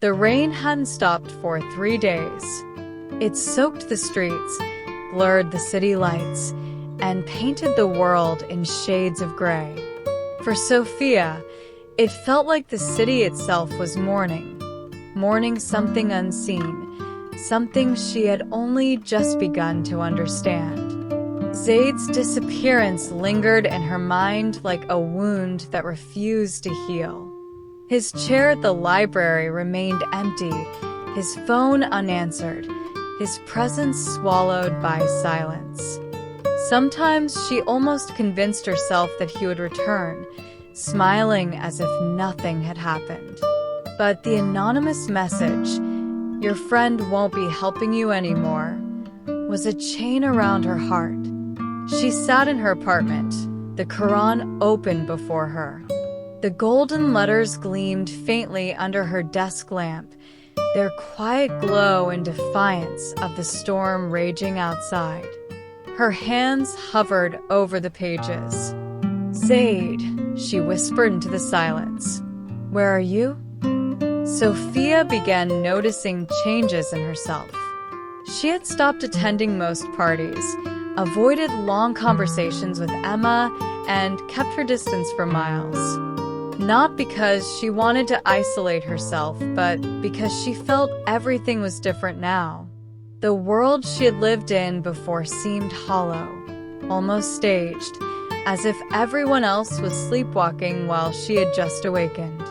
The rain hadn't stopped for 3 days. It soaked the streets, blurred the city lights, and painted the world in shades of gray. For Sophia, it felt like the city itself was mourning something unseen, something she had only just begun to understand. Zayd's disappearance lingered in her mind like a wound that refused to heal. His chair at the library remained empty, his phone unanswered, his presence swallowed by silence. Sometimes she almost convinced herself that he would return, smiling as if nothing had happened. But the anonymous message, "Your friend won't be helping you anymore," was a chain around her heart. She sat in her apartment, the Qur'an open before her. The golden letters gleamed faintly under her desk lamp, their quiet glow in defiance of the storm raging outside. Her hands hovered over the pages. "Zayd," she whispered into the silence. "Where are you?" Sophia began noticing changes in herself. She had stopped attending most parties, avoided long conversations with Emma, and kept her distance for miles. Not because she wanted to isolate herself, but because she felt everything was different now. The world she had lived in before seemed hollow, almost staged, as if everyone else was sleepwalking while she had just awakened.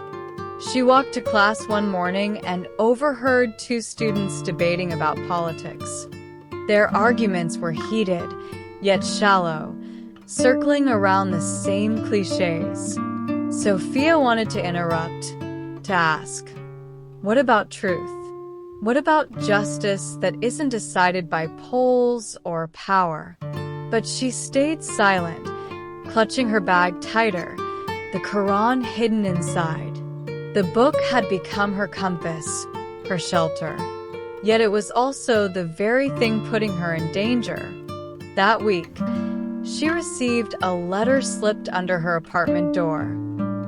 She walked to class one morning and overheard 2 students debating about politics. Their arguments were heated, yet shallow, circling around the same cliches. Sophia wanted to interrupt, to ask, what about truth? What about justice that isn't decided by polls or power? But she stayed silent, clutching her bag tighter, the Qur'an hidden inside. The book had become her compass, her shelter. Yet it was also the very thing putting her in danger. That week, she received a letter slipped under her apartment door.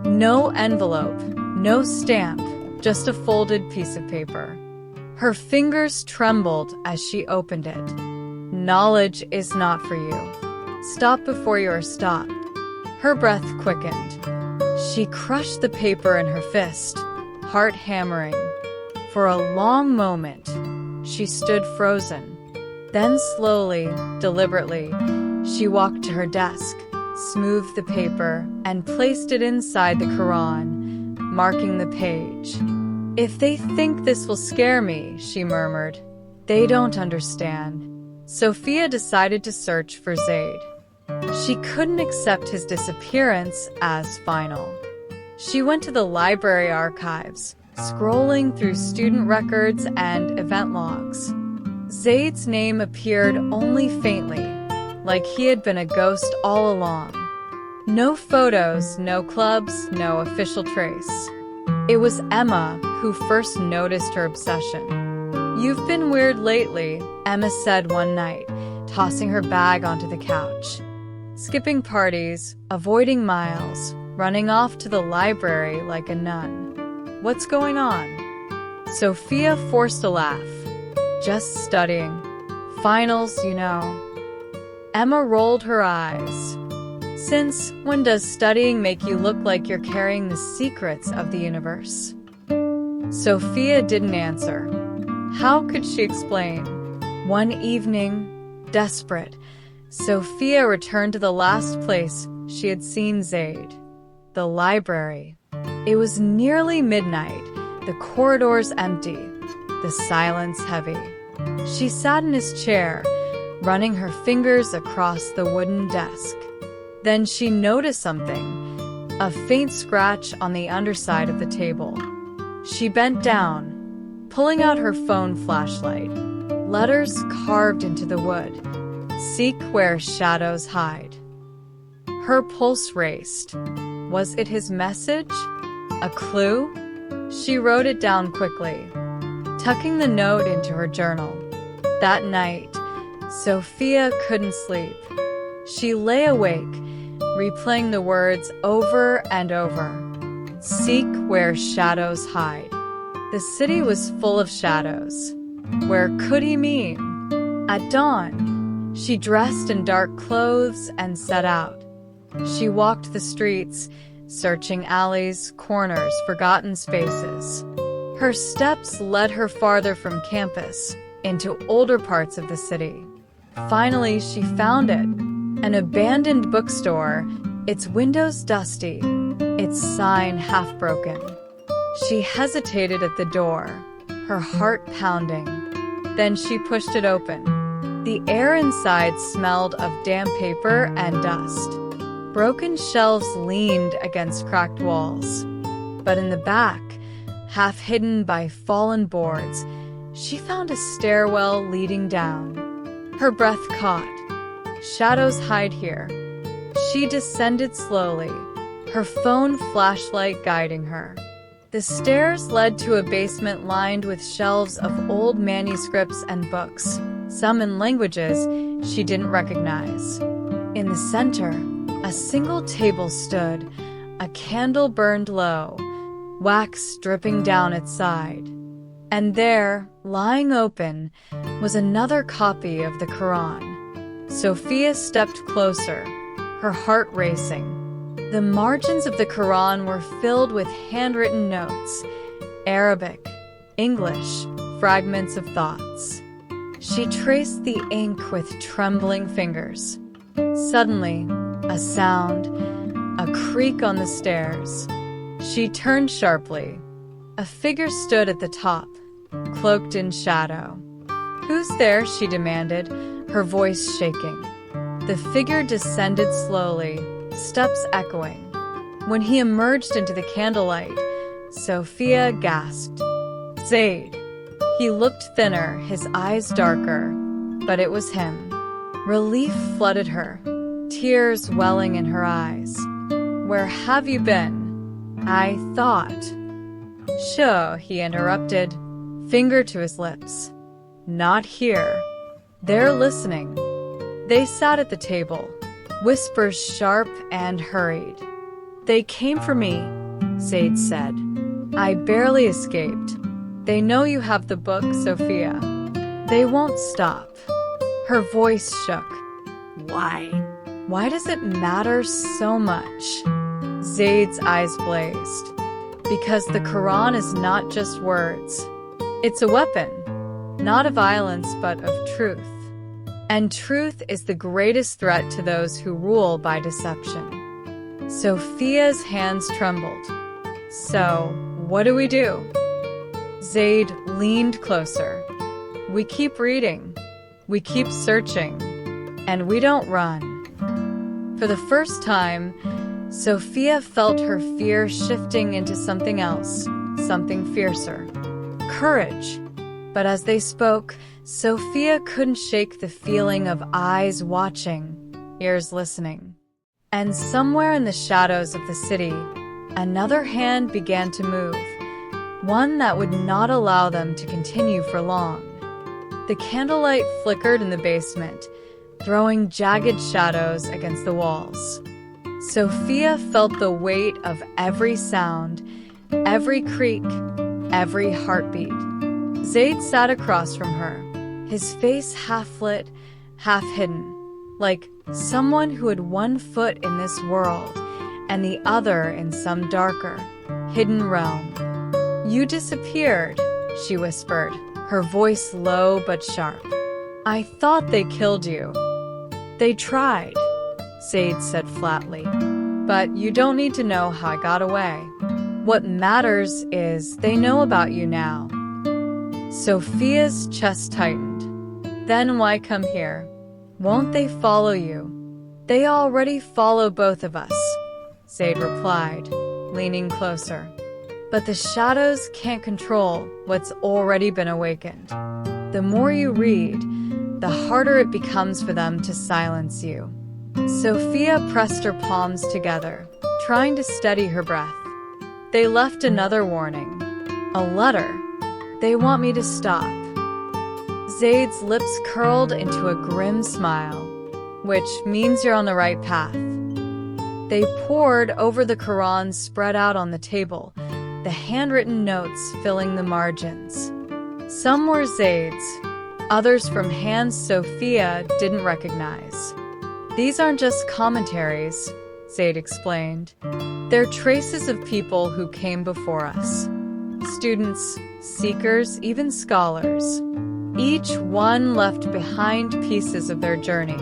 No envelope, no stamp, just a folded piece of paper. Her fingers trembled as she opened it. "Knowledge is not for you. Stop before you are stopped." Her breath quickened. She crushed the paper in her fist, heart hammering. For a long moment, she stood frozen. Then slowly, deliberately, she walked to her desk, smoothed the paper, and placed it inside the Qur'an, marking the page. "If they think this will scare me," she murmured, "they don't understand." Sophia decided to search for Zayd. She couldn't accept his disappearance as final. She went to the library archives, scrolling through student records and event logs. Zayd's name appeared only faintly, like he had been a ghost all along. No photos, no clubs, no official trace. It was Emma who first noticed her obsession. "You've been weird lately," Emma said one night, tossing her bag onto the couch. "Skipping parties, avoiding miles, running off to the library like a nun. What's going on?" Sophia forced a laugh. "Just studying. Finals, you know." Emma rolled her eyes. "Since when does studying make you look like you're carrying the secrets of the universe?" Sophia didn't answer. How could she explain? One evening, desperate, Sophia returned to the last place she had seen Zayd, the library. It was nearly midnight, the corridors empty, the silence heavy. She sat in his chair, running her fingers across the wooden desk. Then she noticed something, a faint scratch on the underside of the table. She bent down, pulling out her phone flashlight. Letters carved into the wood. "Seek where shadows hide." Her pulse raced. Was it his message? A clue? She wrote it down quickly, tucking the note into her journal. That night, Sophia couldn't sleep. She lay awake, replaying the words over and over. "Seek where shadows hide." The city was full of shadows. Where could he mean? At dawn, she dressed in dark clothes and set out. She walked the streets, searching alleys, corners, forgotten spaces. Her steps led her farther from campus, into older parts of the city. Finally, she found it, an abandoned bookstore, its windows dusty, its sign half broken. She hesitated at the door, her heart pounding. Then she pushed it open. The air inside smelled of damp paper and dust. Broken shelves leaned against cracked walls. But in the back, half hidden by fallen boards, she found a stairwell leading down. Her breath caught. Shadows hide here. She descended slowly, her phone flashlight guiding her. The stairs led to a basement lined with shelves of old manuscripts and books, some in languages she didn't recognize. In the center, a single table stood, a candle burned low, wax dripping down its side. And there, lying open, was another copy of the Qur'an. Sophia stepped closer, her heart racing. The margins of the Qur'an were filled with handwritten notes, Arabic, English, fragments of thoughts. She traced the ink with trembling fingers. Suddenly, a sound, a creak on the stairs. She turned sharply. A figure stood at the top, cloaked in shadow. "Who's there?" she demanded, her voice shaking. The figure descended slowly, steps echoing. When he emerged into the candlelight, Sophia gasped. Zayd. He looked thinner, his eyes darker, but it was him. Relief flooded her, tears welling in her eyes. "Where have you been?" "I thought." "Sure," he interrupted, finger to his lips. "Not here." "They're listening." They sat at the table, whispers sharp and hurried. "They came for me," Zayd said. "I barely escaped. They know you have the book, Sophia. They won't stop." Her voice shook. "Why? Why does it matter so much?" Zayd's eyes blazed. "Because the Qur'an is not just words. It's a weapon, not of violence but of truth. And truth is the greatest threat to those who rule by deception." Sophia's hands trembled. "So, what do we do?" Zayd leaned closer. "We keep reading. We keep searching. And we don't run." For the first time, Sophia felt her fear shifting into something else, something fiercer. Courage. But as they spoke, Sophia couldn't shake the feeling of eyes watching, ears listening. And somewhere in the shadows of the city, another hand began to move, one that would not allow them to continue for long. The candlelight flickered in the basement, throwing jagged shadows against the walls. Sophia felt the weight of every sound, every creak, every heartbeat. Zayd sat across from her, his face half-lit, half-hidden, like someone who had one foot in this world and the other in some darker, hidden realm. "You disappeared," she whispered, her voice low but sharp. "I thought they killed you." "They tried," Zayd said flatly. "But you don't need to know how I got away. What matters is they know about you now." Sophia's chest tightened. "Then why come here? Won't they follow you?" "They already follow both of us," Zayd replied, leaning closer. "But the shadows can't control what's already been awakened. The more you read, the harder it becomes for them to silence you." Sophia pressed her palms together, trying to steady her breath. "They left another warning. A letter. They want me to stop." Zayd's lips curled into a grim smile, "Which means you're on the right path." They pored over the Qur'an spread out on the table, the handwritten notes filling the margins. Some were Zayd's, others from hands Sophia didn't recognize. "These aren't just commentaries," Zayd explained. "They're traces of people who came before us. Students, seekers, even scholars. Each one left behind pieces of their journey.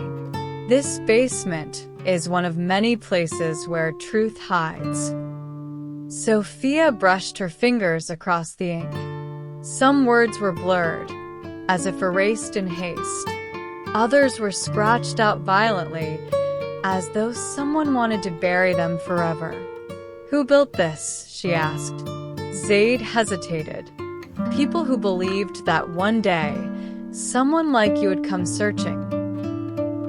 This basement is one of many places where truth hides." Sophia brushed her fingers across the ink. Some words were blurred, as if erased in haste. Others were scratched out violently, as though someone wanted to bury them forever. "Who built this?" she asked. Zayd hesitated. "People who believed that one day, someone like you would come searching."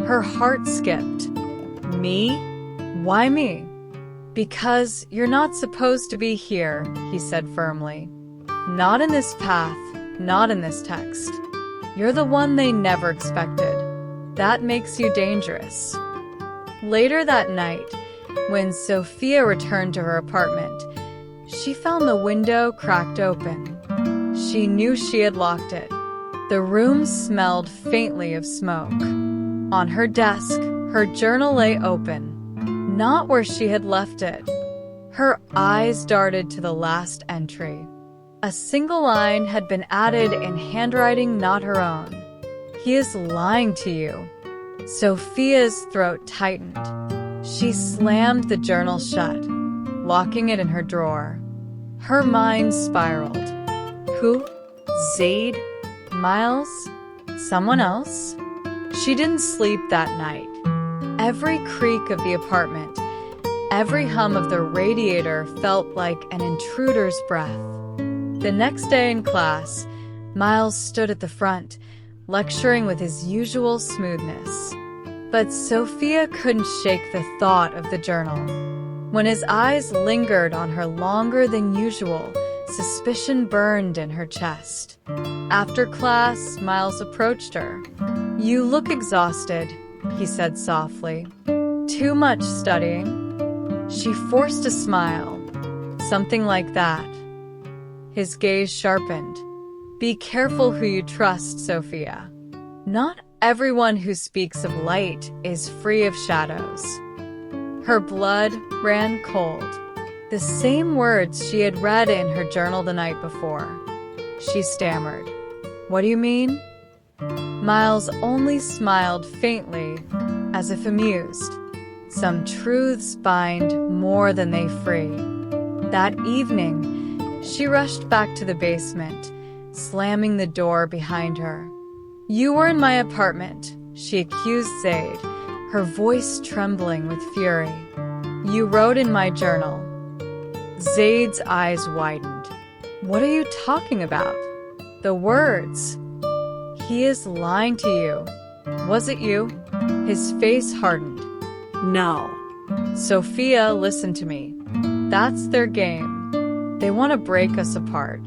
Her heart skipped. "Me? Why me?" "Because you're not supposed to be here," he said firmly. "Not in this path, not in this text. You're the one they never expected. That makes you dangerous." Later that night, when Sophia returned to her apartment, she found the window cracked open. She knew she had locked it. The room smelled faintly of smoke. On her desk, her journal lay open, not where she had left it. Her eyes darted to the last entry. A single line had been added in handwriting not her own. "He is lying to you." Sophia's throat tightened. She slammed the journal shut, locking it in her drawer. Her mind spiraled. Who? Zayd? Miles? Someone else? She didn't sleep that night. Every creak of the apartment, every hum of the radiator felt like an intruder's breath. The next day in class, Miles stood at the front, lecturing with his usual smoothness. But Sophia couldn't shake the thought of the journal. When his eyes lingered on her longer than usual, suspicion burned in her chest. After class, Miles approached her. "You look exhausted," he said softly. "Too much studying?" She forced a smile. "Something like that." His gaze sharpened. "Be careful who you trust, Sophia. Not everyone who speaks of light is free of shadows." Her blood ran cold. The same words she had read in her journal the night before. She stammered. "What do you mean?" Miles only smiled faintly, as if amused. Some truths bind more than they free. That evening, she rushed back to the basement, slamming the door behind her. "You were in my apartment," she accused Zayd, her voice trembling with fury. "You wrote in my journal." Zayd's eyes widened. "What are you talking about?" "The words." "He is lying to you." "Was it you?" His face hardened. "No." "Sophia, listen to me. That's their game. They want to break us apart.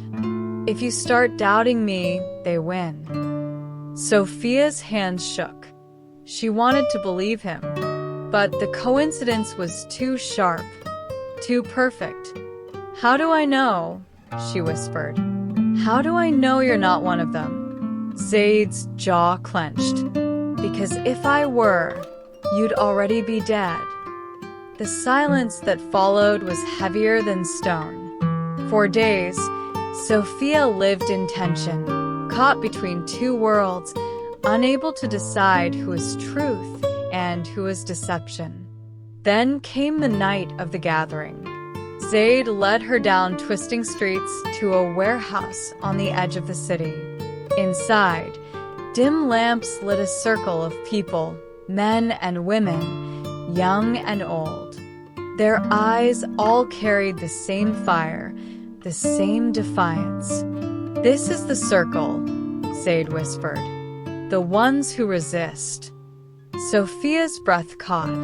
If you start doubting me, they win." Sophia's hands shook. She wanted to believe him, but the coincidence was too sharp, too perfect. "How do I know?" she whispered. "How do I know you're not one of them?" Zayd's jaw clenched. "Because if I were, you'd already be dead." The silence that followed was heavier than stone. For days, Sophia lived in tension, caught between two worlds, unable to decide who was truth and who was deception. Then came the night of the gathering. Zayd led her down twisting streets to a warehouse on the edge of the city. Inside, dim lamps lit a circle of people, men and women, young and old. Their eyes all carried the same fire, the same defiance. "This is the circle," Zayd whispered. "The ones who resist." Sophia's breath caught.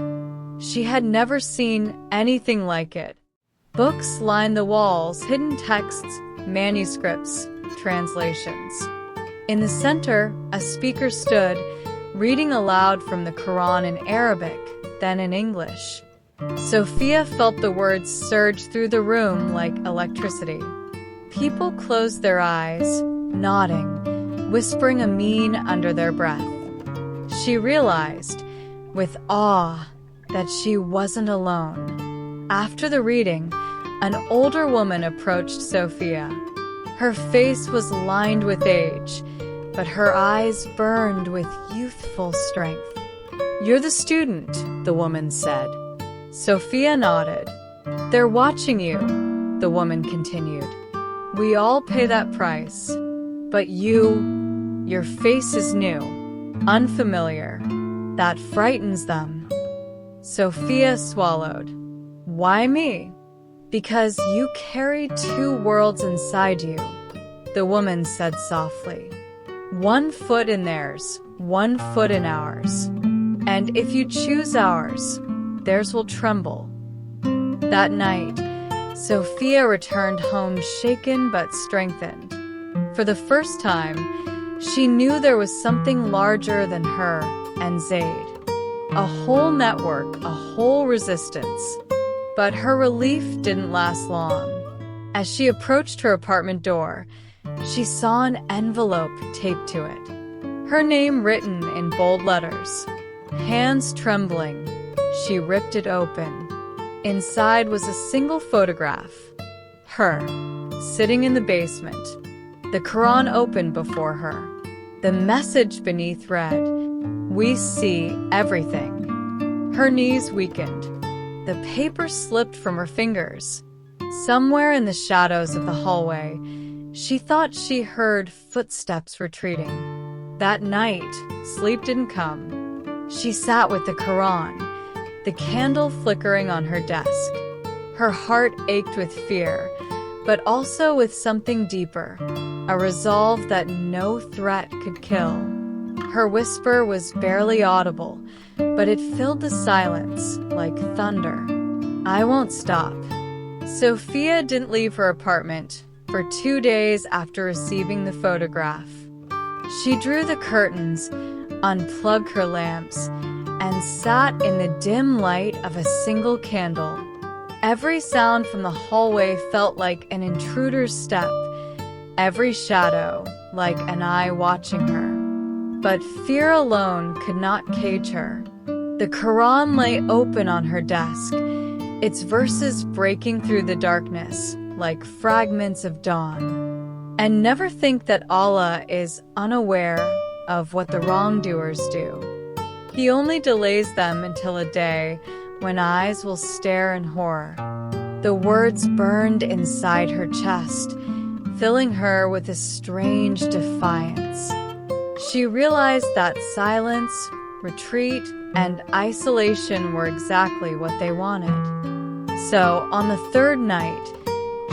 She had never seen anything like it. Books lined the walls, hidden texts, manuscripts, translations. In the center, a speaker stood, reading aloud from the Qur'an in Arabic, then in English. Sophia felt the words surge through the room like electricity. People closed their eyes, nodding, whispering Amin under their breath. She realized, with awe, that she wasn't alone. After the reading, an older woman approached Sophia. Her face was lined with age, but her eyes burned with youthful strength. "You're the student," the woman said. Sophia nodded. "They're watching you," the woman continued. "We all pay that price. But your face is new, unfamiliar. That frightens them." Sophia swallowed. "Why me?" "Because you carry two worlds inside you," the woman said softly. "One foot in theirs, one foot in ours. And if you choose ours, theirs will tremble." That night, Sophia returned home shaken but strengthened. For the first time, she knew there was something larger than her and Zayd. A whole network, a whole resistance. But her relief didn't last long. As she approached her apartment door, she saw an envelope taped to it. Her name written in bold letters. Hands trembling, she ripped it open. Inside was a single photograph. Her, sitting in the basement. The Qur'an open before her. The message beneath read, "We see everything." Her knees weakened. The paper slipped from her fingers. Somewhere in the shadows of the hallway, she thought she heard footsteps retreating. That night, sleep didn't come. She sat with the Qur'an, the candle flickering on her desk. Her heart ached with fear, but also with something deeper, a resolve that no threat could kill. Her whisper was barely audible, but it filled the silence like thunder. "I won't stop." Sophia didn't leave her apartment for 2 days after receiving the photograph. She drew the curtains, unplugged her lamps, and sat in the dim light of a single candle. Every sound from the hallway felt like an intruder's step, every shadow like an eye watching her. But fear alone could not cage her. The Qur'an lay open on her desk, its verses breaking through the darkness like fragments of dawn. And never think that Allah is unaware of what the wrongdoers do. He only delays them until a day when eyes will stare in horror. The words burned inside her chest, filling her with a strange defiance. She realized that silence, retreat, and isolation were exactly what they wanted. So, on the third night,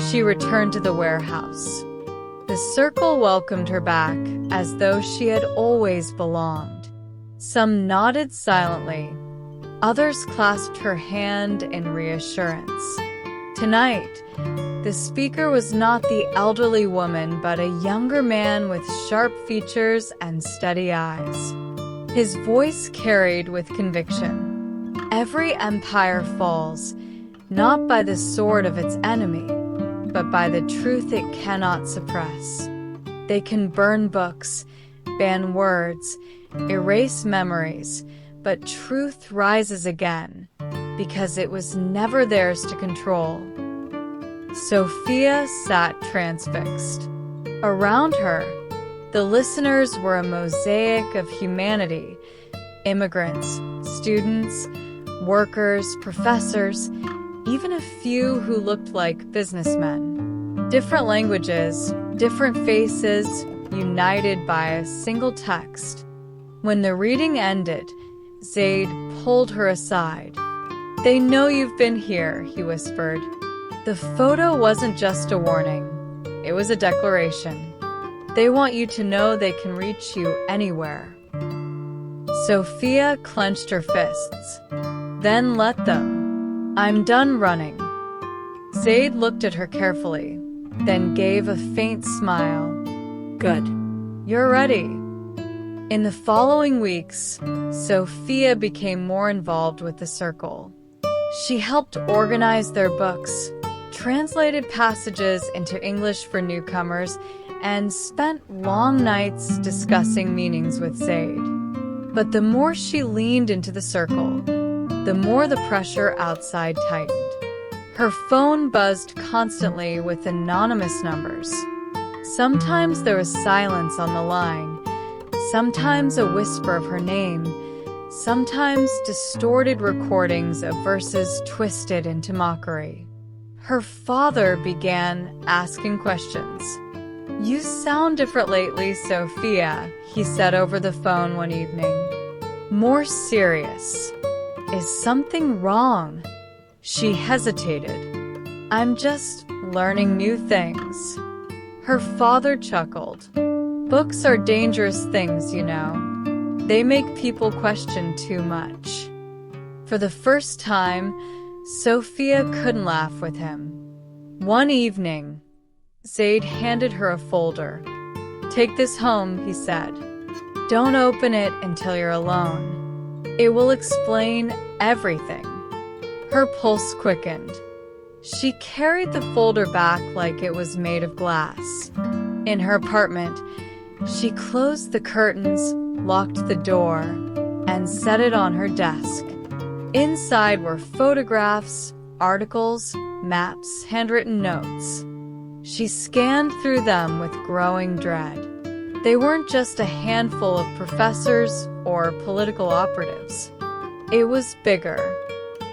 she returned to the warehouse. The circle welcomed her back as though she had always belonged. Some nodded silently. Others clasped her hand in reassurance. Tonight, the speaker was not the elderly woman, but a younger man with sharp features and steady eyes. His voice carried with conviction. Every empire falls, not by the sword of its enemy, but by the truth it cannot suppress. They can burn books, ban words, erase memories, but truth rises again, because it was never theirs to control. Sophia sat transfixed. Around her, the listeners were a mosaic of humanity: immigrants, students, workers, professors, even a few who looked like businessmen. Different languages, different faces, united by a single text. When the reading ended, Zayd pulled her aside. "They know you've been here," he whispered. The photo wasn't just a warning, it was a declaration. They want you to know they can reach you anywhere. Sophia clenched her fists. "Then let them. I'm done running." Zayd looked at her carefully, then gave a faint smile. "Good. You're ready." In the following weeks, Sophia became more involved with the circle. She helped organize their books, translated passages into English for newcomers, and spent long nights discussing meanings with Zayd. But the more she leaned into the circle, the more the pressure outside tightened. Her phone buzzed constantly with anonymous numbers. Sometimes there was silence on the line, sometimes a whisper of her name, sometimes distorted recordings of verses twisted into mockery. Her father began asking questions. "You sound different lately, Sophia," he said over the phone one evening. "More serious. Is something wrong?" She hesitated. "I'm just learning new things." Her father chuckled. "Books are dangerous things, you know. They make people question too much." For the first time, Sophia couldn't laugh with him. One evening, Zayd handed her a folder. "Take this home," he said. "Don't open it until you're alone. It will explain everything." Her pulse quickened. She carried the folder back like it was made of glass. In her apartment, she closed the curtains, locked the door, and set it on her desk. Inside were photographs, articles, maps, handwritten notes. She scanned through them with growing dread. They weren't just a handful of professors or political operatives. It was bigger.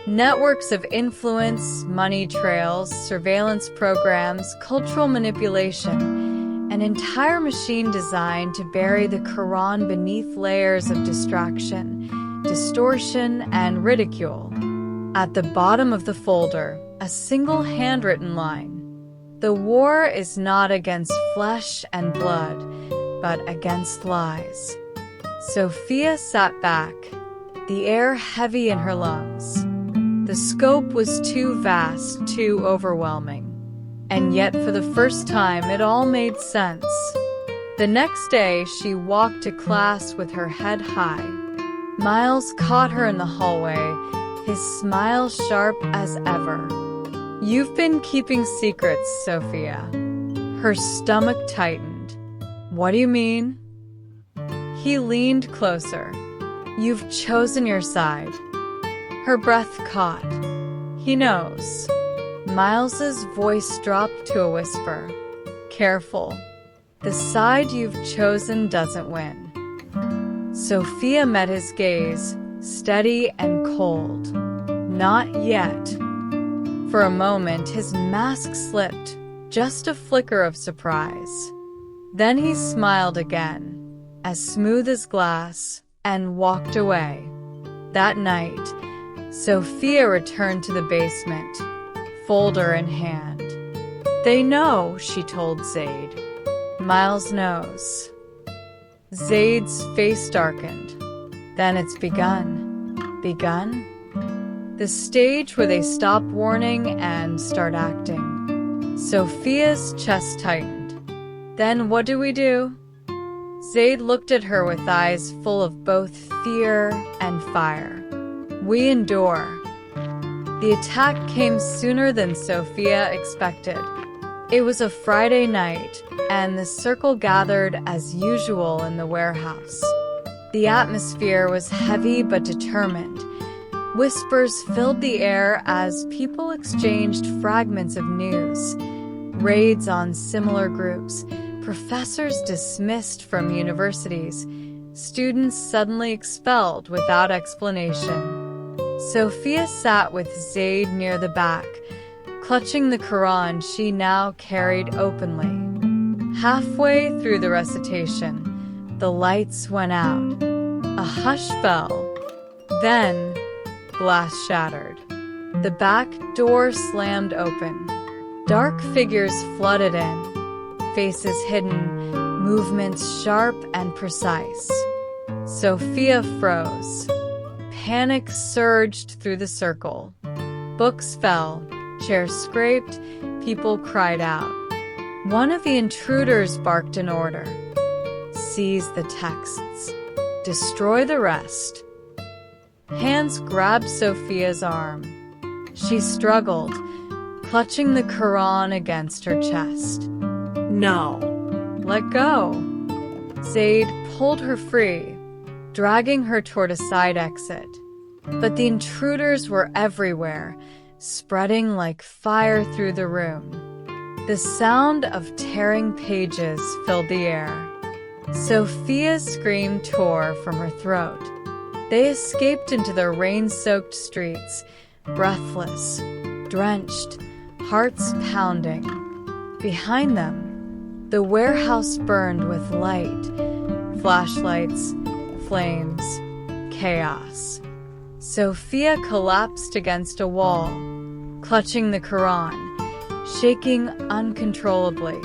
Networks of influence, money trails, surveillance programs, cultural manipulation, an entire machine designed to bury the Qur'an beneath layers of distraction, distortion, and ridicule. At the bottom of the folder, a single handwritten line. "The war is not against flesh and blood, but against lies." Sophia sat back, the air heavy in her lungs. The scope was too vast, too overwhelming. And yet, for the first time, it all made sense. The next day, she walked to class with her head high. Miles caught her in the hallway, his smile sharp as ever. "You've been keeping secrets, Sophia." Her stomach tightened. "What do you mean?" He leaned closer. "You've chosen your side." Her breath caught. "He knows." Miles's voice dropped to a whisper. "Careful. The side you've chosen doesn't win." Sophia met his gaze, steady and cold. "Not yet." For a moment, his mask slipped, just a flicker of surprise. Then he smiled again, as smooth as glass, and walked away. That night, Sophia returned to the basement, folder in hand. "They know," she told Zayd. "Miles knows." Zayd's face darkened. "Then it's begun." Begun? The stage where they stop warning and start acting. Sophia's chest tightened. "Then what do we do?" Zayd looked at her with eyes full of both fear and fire. "We endure." The attack came sooner than Sophia expected. It was a Friday night, and the circle gathered as usual in the warehouse. The atmosphere was heavy but determined. Whispers filled the air as people exchanged fragments of news. Raids on similar groups, professors dismissed from universities, students suddenly expelled without explanation. Sophia sat with Zayd near the back, clutching the Qur'an she now carried openly. Halfway through the recitation, the lights went out. A hush fell. Then, glass shattered. The back door slammed open. Dark figures flooded in, faces hidden, movements sharp and precise. Sophia froze. Panic surged through the circle. Books fell, chairs scraped, people cried out. One of the intruders barked an order. "Seize the texts. Destroy the rest." Hands grabbed Sophia's arm. She struggled, clutching the Qur'an against her chest. No. Let go. Zayd pulled her free, dragging her toward a side exit. But the intruders were everywhere, spreading like fire through the room. The sound of tearing pages filled the air. Sophia's scream tore from her throat. They escaped into the rain-soaked streets, breathless, drenched, hearts pounding. Behind them, the warehouse burned with light, flashlights, flames, chaos. Sophia collapsed against a wall, clutching the Qur'an, shaking uncontrollably.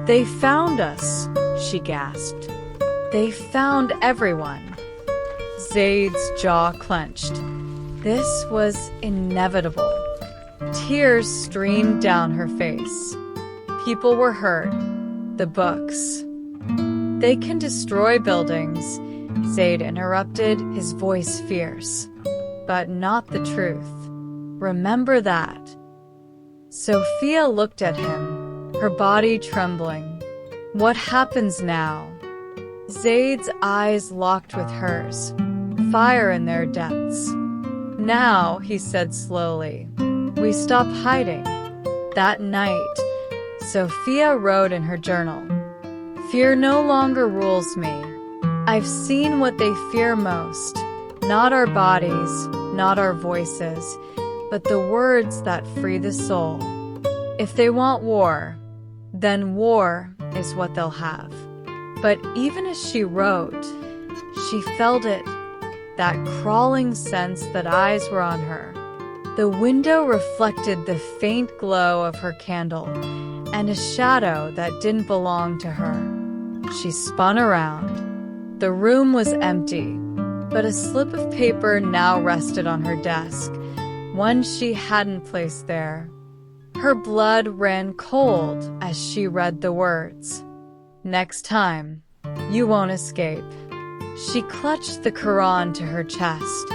"They found us," she gasped. "They found everyone." Zayd's jaw clenched. This was inevitable. Tears streamed down her face. People were hurt. The books. "They can destroy buildings," Zayd interrupted, his voice fierce. "But not the truth. Remember that." Sophia looked at him, her body trembling. "What happens now?" Zayd's eyes locked with hers, fire in their depths. "Now," he said slowly, "we stop hiding." That night, Sophia wrote in her journal, "Fear no longer rules me. I've seen what they fear most, not our bodies, not our voices, but the words that free the soul. If they want war, then war is what they'll have." But even as she wrote, she felt it, that crawling sense that eyes were on her. The window reflected the faint glow of her candle, and a shadow that didn't belong to her. She spun around. The room was empty, but a slip of paper now rested on her desk, one she hadn't placed there. Her blood ran cold as she read the words. "Next time, you won't escape." She clutched the Qur'an to her chest,